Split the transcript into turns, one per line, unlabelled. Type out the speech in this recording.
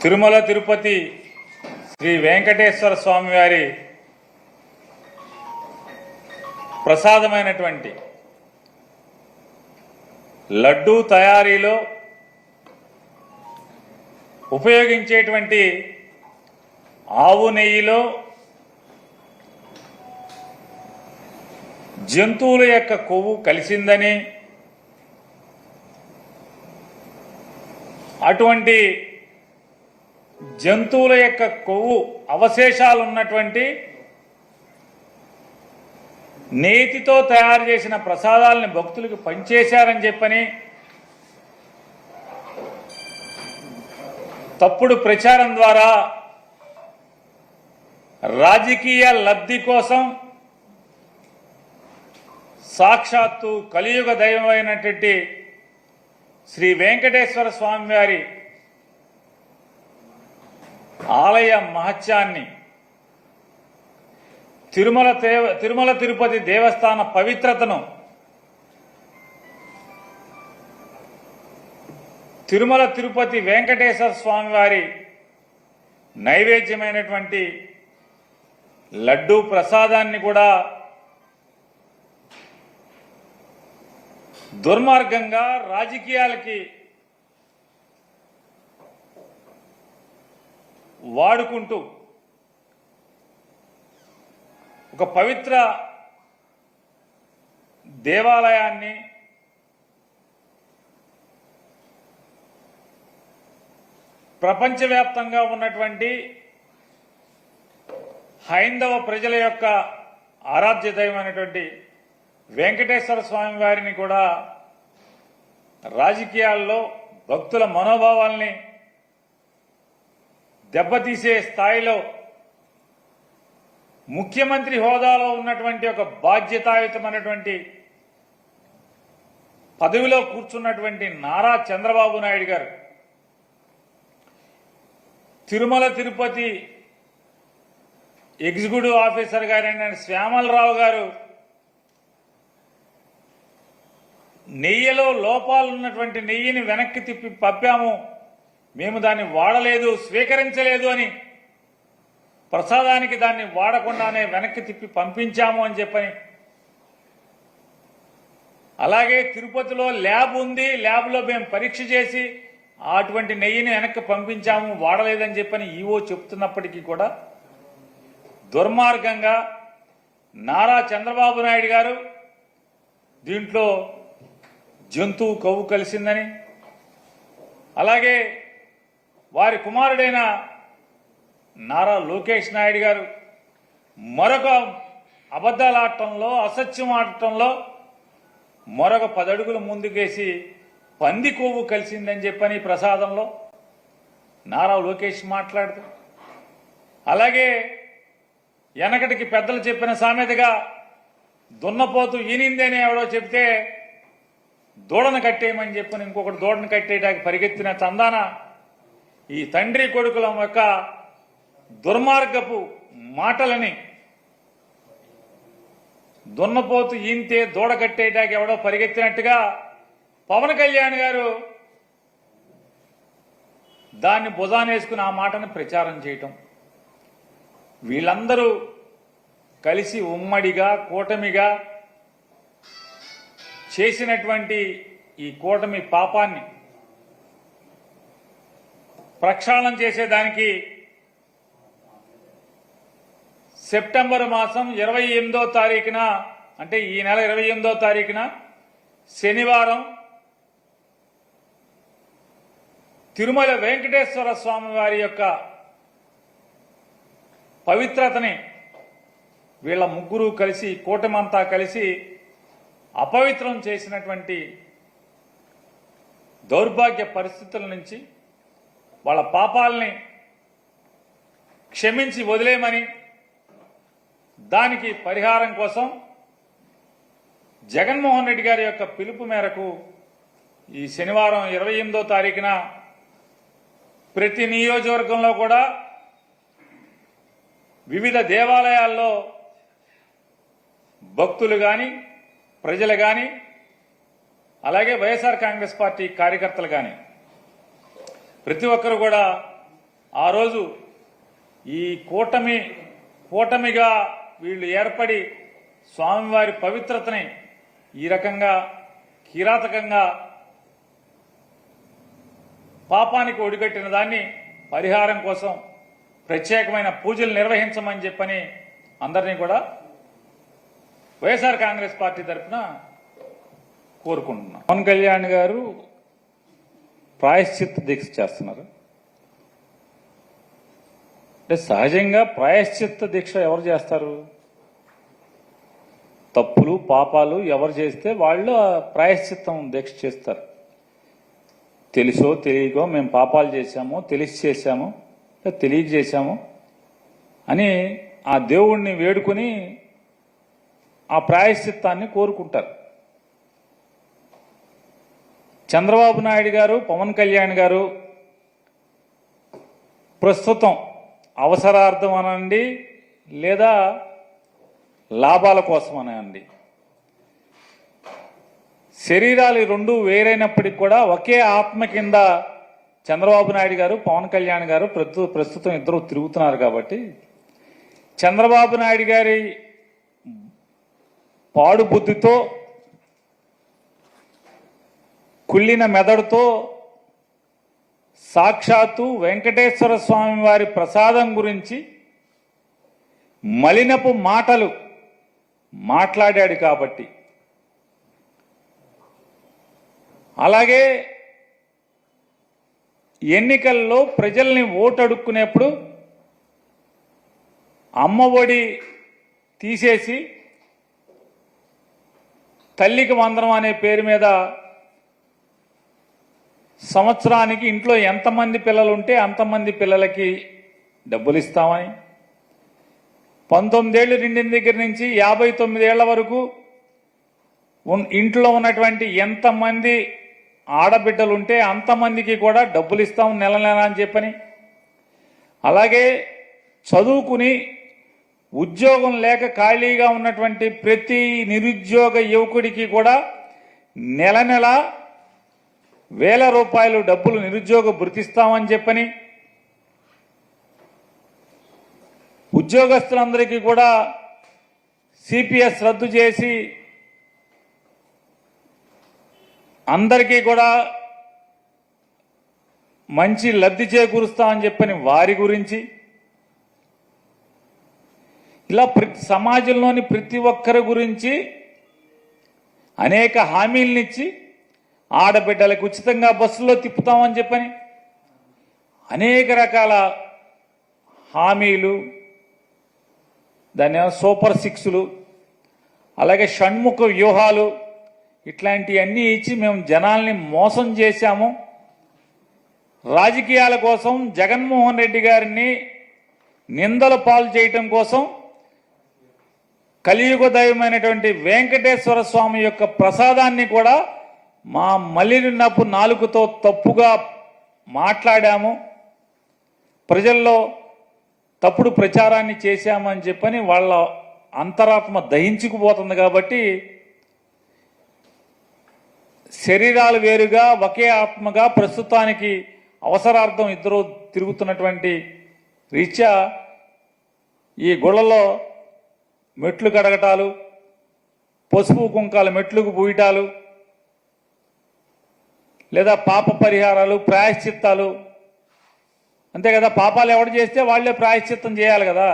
తిరుమల తిరుపతి శ్రీ వెంకటేశ్వర స్వామి వారి ప్రసాదమైనటువంటి లడ్డూ తయారీలో ఉపయోగించేటువంటి ఆవు నెయ్యిలో జంతువుల యొక్క కొవ్వు కలిసిందని, అటువంటి జంతువుల యొక్క కొవ్వు అవశేషాలు ఉన్నటువంటి నేతితో తయారు చేసిన ప్రసాదాలని భక్తులకు పంచేశారని చెప్పని తప్పుడు ప్రచారం ద్వారా రాజకీయ లబ్ధి కోసం సాక్షాత్తు కలియుగ దైవమైనటువంటి శ్రీ వెంకటేశ్వర స్వామి వారి ఆలయ మహత్యాన్ని, తిరుమల తిరుపతి దేవస్థాన పవిత్రతను, తిరుమల తిరుపతి వెంకటేశ్వర స్వామి వారి నైవేద్యమైనటువంటి లడ్డూ ప్రసాదాన్ని కూడా దుర్మార్గంగా రాజకీయాలకి వాడుకుంటూ ఒక పవిత్ర దేవాలయాన్ని ప్రపంచవ్యాప్తంగా ఉన్నటువంటి హైందవ ప్రజల యొక్క ఆరాధ్య దైవమైనటువంటి వెంకటేశ్వర స్వామి వారిని కూడా రాజకీయాల్లో భక్తుల మనోభావాల్ని దెబ్బతీసే స్థాయిలో ముఖ్యమంత్రి హోదాలో ఉన్నటువంటి ఒక బాధ్యతాయుతమైనటువంటి పదవిలో కూర్చున్నటువంటి నారా చంద్రబాబు నాయుడు గారు తిరుమల తిరుపతి ఎగ్జిక్యూటివ్ ఆఫీసర్ గారైన శ్యామలరావు గారు నెయ్యిలో లోపాలున్నటువంటి నెయ్యిని వెనక్కి తిప్పి పంపాము, మేము దాన్ని వాడలేదు, స్వీకరించలేదు అని, ప్రసాదానికి దాన్ని వాడకుండానే వెనక్కి తిప్పి పంపించాము అని చెప్పని, అలాగే తిరుపతిలో ల్యాబ్ ఉంది, ల్యాబ్లో మేము పరీక్ష చేసి అటువంటి నెయ్యిని వెనక్కి పంపించాము, వాడలేదని చెప్పని ఈవో చెప్తున్నప్పటికీ కూడా దుర్మార్గంగా నారా చంద్రబాబు నాయుడు గారు దీంట్లో జంతువు కొవ్వు కలిసిందని, అలాగే వారి కుమారుడైన నారా లోకేష్ నాయుడు గారు మరొక అబద్ధాలాడటంలో, అసత్యం ఆడటంలో మరొక 10 అడుగులు ముందుకేసి పంది కొవ్వు కలిసిందని చెప్పని ప్రసాదంలో నారా లోకేష్ మాట్లాడుతూ, అలాగే వెనకటికి పెద్దలు చెప్పిన సామెతగా దున్నపోతు ఈనిందని ఎవడో చెప్తే దూడను కట్టేయమని చెప్పని ఇంకొకటి దూడను కట్టేయడానికి పరిగెత్తిన చందాన ఈ తండ్రి కొడుకుల యొక్క దుర్మార్గపు మాటలని, దున్నపోతు ఈంతే దూడ కట్టేయడానికి ఎవడో పరిగెత్తినట్టుగా పవన్ కళ్యాణ్ గారు దాన్ని భుజానేసుకుని ఆ మాటను ప్రచారం చేయటం, వీళ్ళందరూ కలిసి ఉమ్మడిగా కూటమిగా చేసినటువంటి ఈ కూటమి పాపాన్ని ప్రక్షాళన చేసేదానికి సెప్టెంబర్ మాసం 28వ తారీఖున, అంటే ఈ నెల 28వ తారీఖున శనివారం తిరుమల వెంకటేశ్వర స్వామి వారి యొక్క పవిత్రతని వీళ్ళ ముగ్గురు కలిసి, కూటమంతా కలిసి అపవిత్రం చేసినటువంటి దౌర్భాగ్య పరిస్థితుల నుంచి వాళ్ళ పాపాలని క్షమించి వదిలేయమని, దానికి పరిహారం కోసం జగన్మోహన్ రెడ్డి గారి యొక్క పిలుపు మేరకు ఈ శనివారం 28వ తారీఖున ప్రతి నియోజకవర్గంలో కూడా వివిధ దేవాలయాల్లో భక్తులు కానీ, ప్రజలు కానీ, అలాగే వైఎస్ఆర్ కాంగ్రెస్ పార్టీ కార్యకర్తలు కానీ ప్రతి ఒక్కరు కూడా ఆ రోజు ఈ కూటమిగా వీళ్ళు ఏర్పడి స్వామివారి పవిత్రతని ఈ రకంగా కిరాతకంగా పాపానికి ఒడిగట్టిన దాన్ని పరిహారం కోసం ప్రత్యేకమైన పూజలు నిర్వహించమని చెప్పని అందరినీ కూడా వైఎస్ఆర్ కాంగ్రెస్ పార్టీ తరఫున కోరుకుంటున్నాం. పవన్ కళ్యాణ్ గారు ప్రాయశ్చిత్త దీక్ష చేస్తున్నారు. అంటే సహజంగా ప్రాయశ్చిత్త దీక్ష ఎవరు చేస్తారు? తప్పులు పాపాలు ఎవరు చేస్తే వాళ్ళు ప్రాయశ్చిత్తం దీక్ష చేస్తారు. తెలుసో తెలియకో మేము పాపాలు చేశాము, తెలిసి చేశాము, తెలియక చేశాము అని ఆ దేవుణ్ణి వేడుకొని ఆ ప్రాయశ్చిత్తాన్ని కోరుకుంటారు. చంద్రబాబు నాయుడు గారు, పవన్ కళ్యాణ్ గారు ప్రస్తుతం అవసరార్థం అనండి లేదా లాభాల కోసం అనండి, శరీరాలు రెండు వేరైనప్పటికీ కూడా ఒకే ఆత్మ కింద చంద్రబాబు నాయుడు గారు, పవన్ కళ్యాణ్ గారు ప్రస్తుతం ఇద్దరు తిరుగుతున్నారు. కాబట్టి చంద్రబాబు నాయుడు గారి పాడు బుద్ధితో, కుళ్ళిన మెదడుతో సాక్షాత్తు వెంకటేశ్వర స్వామి వారి ప్రసాదం గురించి మలినపు మాటలు మాట్లాడాడు. కాబట్టి అలాగే ఎన్నికల్లో ప్రజల్ని ఓటు అడుక్కునేప్పుడు అమ్మఒడి తీసేసి తల్లికి వందనం అనే పేరు మీద సంవత్సరానికి ఇంట్లో ఎంతమంది పిల్లలు ఉంటే అంతమంది పిల్లలకి డబ్బులు ఇస్తామని, 19 ఏళ్లు నిండిన దగ్గర నుంచి 59 ఏళ్ల వరకు ఇంట్లో ఉన్నటువంటి ఎంతమంది ఆడబిడ్డలు ఉంటే అంతమందికి కూడా డబ్బులు ఇస్తాం నెల నెల అని చెప్పని, అలాగే చదువుకుని ఉద్యోగం లేక ఖాళీగా ఉన్నటువంటి ప్రతి నిరుద్యోగ యువకుడికి కూడా నెల నెల 1000 రూపాయలు డబ్బులు నిరుద్యోగ భృతిస్తామని చెప్పని, ఉద్యోగస్తులందరికీ కూడా సిపిఎస్ రద్దు చేసి అందరికీ కూడా మంచి లబ్ధి చేకూరుస్తామని చెప్పని వారి గురించి, ఇలా సమాజంలోని ప్రతి ఒక్కరి గురించి అనేక హామీలనిచ్చి ఆడబిడ్డలకు ఉచితంగా బస్సులో తిప్పుతామని చెప్పని అనేక రకాల హామీలు, దాని సూపర్ 6లు, అలాగే షణ్ముఖ వ్యూహాలు, ఇట్లాంటివన్నీ ఇచ్చి మేము జనాల్ని మోసం చేశాము. రాజకీయాల కోసం జగన్మోహన్ రెడ్డి గారిని నిందల పాలు చేయటం కోసం కలియుగ దైవమైనటువంటి వెంకటేశ్వర స్వామి యొక్క ప్రసాదాన్ని కూడా మా మలినపు నాలుకతో తప్పుగా మాట్లాడాము, ప్రజల్లో తప్పుడు ప్రచారాన్ని చేశామని చెప్పని వాళ్ళ అంతరాత్మ దహించుకుపోతుంది. కాబట్టి శరీరాలు వేరుగా ఒకే ఆత్మగా ప్రస్తుతానికి అవసరార్థం ఇద్దరు తిరుగుతున్నటువంటి రీత్యా ఈ గుళ్ళలో మెట్లు కడగటాలు, పసుపు కుంకాల మెట్లుకు పూయటాలు, లేదా పాప పరిహారాలు, ప్రాయశ్చిత్తాలు, అంతే కదా. పాపాలు ఎవడు చేస్తే వాళ్లే ప్రాయశ్చిత్తం చేయాలి కదా.